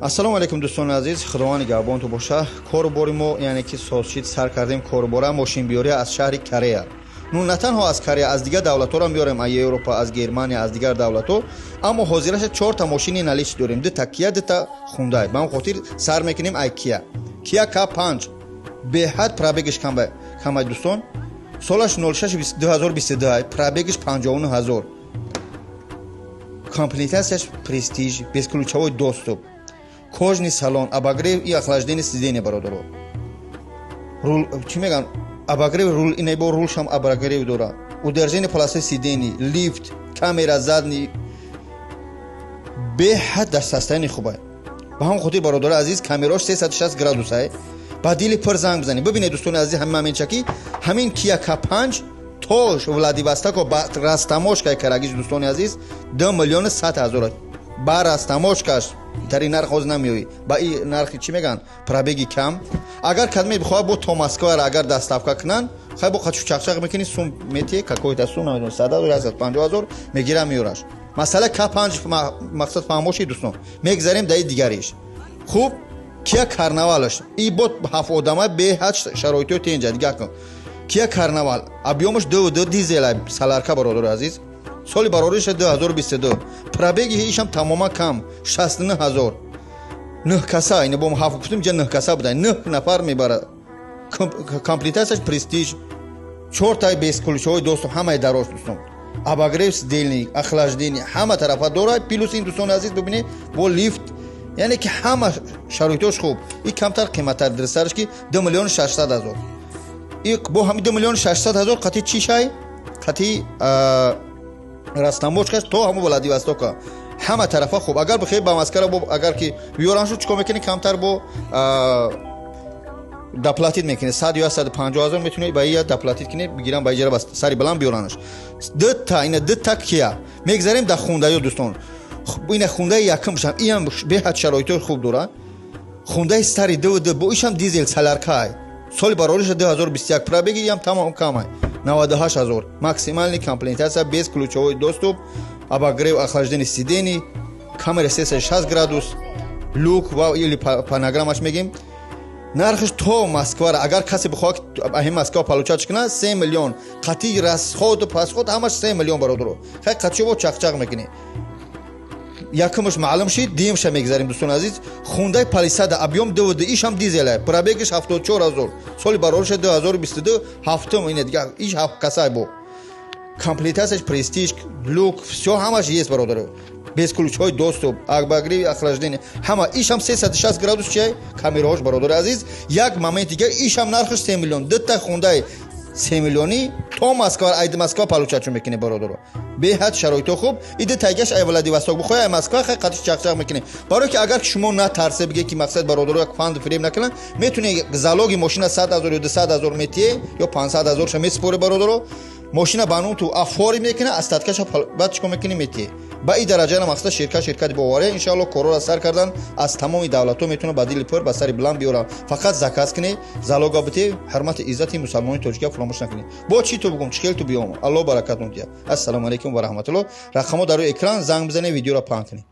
Ассалому алейкум дӯстони азиз, худованд нигаҳбонтон боша. Корубори мо яъне ки созшид сар кардем корубора мошинбиёрӣ аз шаҳри Корея. Ну на танҳо аз Корея, аз дигар давлатҳоро меорем, аз Европа, аз Германия, аз дигар давлатҳо. Аммо ҳозираша 4 та мошини наличӣ дорем. Дита Kia, дита Hyundai. Ба ҳамин хотир сар мекунем ай Kia. Kia K5 беҳад пробегиш камай дӯстон. Солаш 06/2022, пробегиш 59000. Комплектацияш престиж, безключовой доступ. Кожный салон, обогрев и охлаждение сидения бародаро. Рул, чӣ мегӯям, обогрев рул, инебо рулшам обогрев дора. Удержание полосы сидений, лифт, камера задний. Беҳад дар состоянии хуб аст. Ба ҳамин хотир бародаро азиз, камерош 360 градус аст. Ба дили пир занг бизанед. Бибинед дӯстони азиз, ҳамин моментчаки ҳамин Kia K5 тош Владивостоко ба растамошкаи карагиш дӯстони азиз 2 миллион 100 ҳазор. Ба растамошкаш тари нарх ҳоз намеёӣ. Ба и нархи чӣ меган? Пробеги кам. Агар кадме бихоҳад бо то Москваро агар доставка кунанд, хай бо қачу чақчақ мекунӣ, сум метие, какой-то сум намедонам 100,000 мегира меёраш. Масъала K5 мақсад фаҳмоши дӯстон. Мегзарем дар дигариш. Хуб, Kia Carnivalаш. И бо 7 одама беҳад шароитҳои тенҷа дигар кун. Kia Carnival объёмаш 2 дизел саларка бародари азиз. Соли барориш 2022. Пробеги ишам тамома кам 69000. 9 каса, ин бом 7 гуфтем ҷа 9 каса буда. 9 нафар мебара. Комплектацияш престиж. 4 та безключовой доступ, ҳамаи дароз дӯстон. Обогрев сидений, охлаждение, ҳама тарафа дора. Плюс ин дӯстони азиз бибинед бо лифт. Яъне ки ҳама шароитош хуб. И камтар қиматтар дирсарш ки 2 миллион 600 ҳазор. И бо ҳамин 2 миллион 600 ҳазор қати чӣ шай? Қати растамошкаш то ҳамо Владивостока. Ҳама тарафа хуб. Агар бихоҳед ба Москва бо агар ки биёраншу чикор мекунӣ, камтар бо доплатит мекунӣ. 100 ё 150 ҳазор метунӣ ба ия доплатит кунӣ, бигирам ба иҷара ба сари баланд биёранаш. Дита Kia. Мегзарем да Hyundai дӯстон. Ина Hyundai якум бошам. Иам беҳад шароитҳои хуб дора. Hyundai стари 2 бо ишам дизел саларка. Соли барориш 2021, пробеги иам тамом камай. 98000. Максимальный комплектация без ключевой доступ, обогрев, охлаждение сидений, камера 360 градус, люк или панограммаш мегим. Нархш то Москва, агар каси бихоҳад аҳин Москва получать кунад 3 миллион. Қати расход пасход ҳамаш 3 миллион бародаро. Хай қачиво чақчақ мекунӣ. Якумш маълум шид, диюмша мегзарем дӯстони азиз. Hyundai Palisade объём 2 ишам дизел аст. Пробегиш 74000. Соли барориш 2022, ҳафтум ина дигар иш 7 каса бо. Комплектацияш престиж, люк, всё ҳамаш есть бародаро. Безключовой доступ, обогрев, охлаждение. Ҳама ишам 360 градус чай, камераҳош бародари азиз. Як момент дигар ишам нархш 3 миллион. Дита Hyundai 3 миллиони то Москва, айди Москва получать мекунӣ бародаро. Беҳад шароито хуб. Иди тайгаш ай Владивосток бихоҳ ай Москва хай қатиш чақчақ мекунӣ. Барои ки агар шумо натарсе биге ки мақсад бародаро як фанд фирем накунад, метунӣ залоги машина 100,000 ё 200,000 метие ё 500,000 ша месипори бародаро. Машина банун ту афори мекунад, астаткаша баъд чикор мекунӣ метие. Ба ин дараҷа мақсад ширкати бовария иншаалло корро сар кардан аз тамоми давлатҳо метавонад ба дили пир ба сари биланд биёрад. Фақат заказ кунӣ, залога бите, ҳурмати иззати мусулмони тоҷикия фаромӯш накунӣ. Бо чӣ ту бигум, чӣ хел ту биём. Аллоҳ баракатон диҳад. Ассалому алейкум ва раҳматуллоҳ. Рақамҳо дар рӯи экран занг бизанед, видеоро паҳн кунед.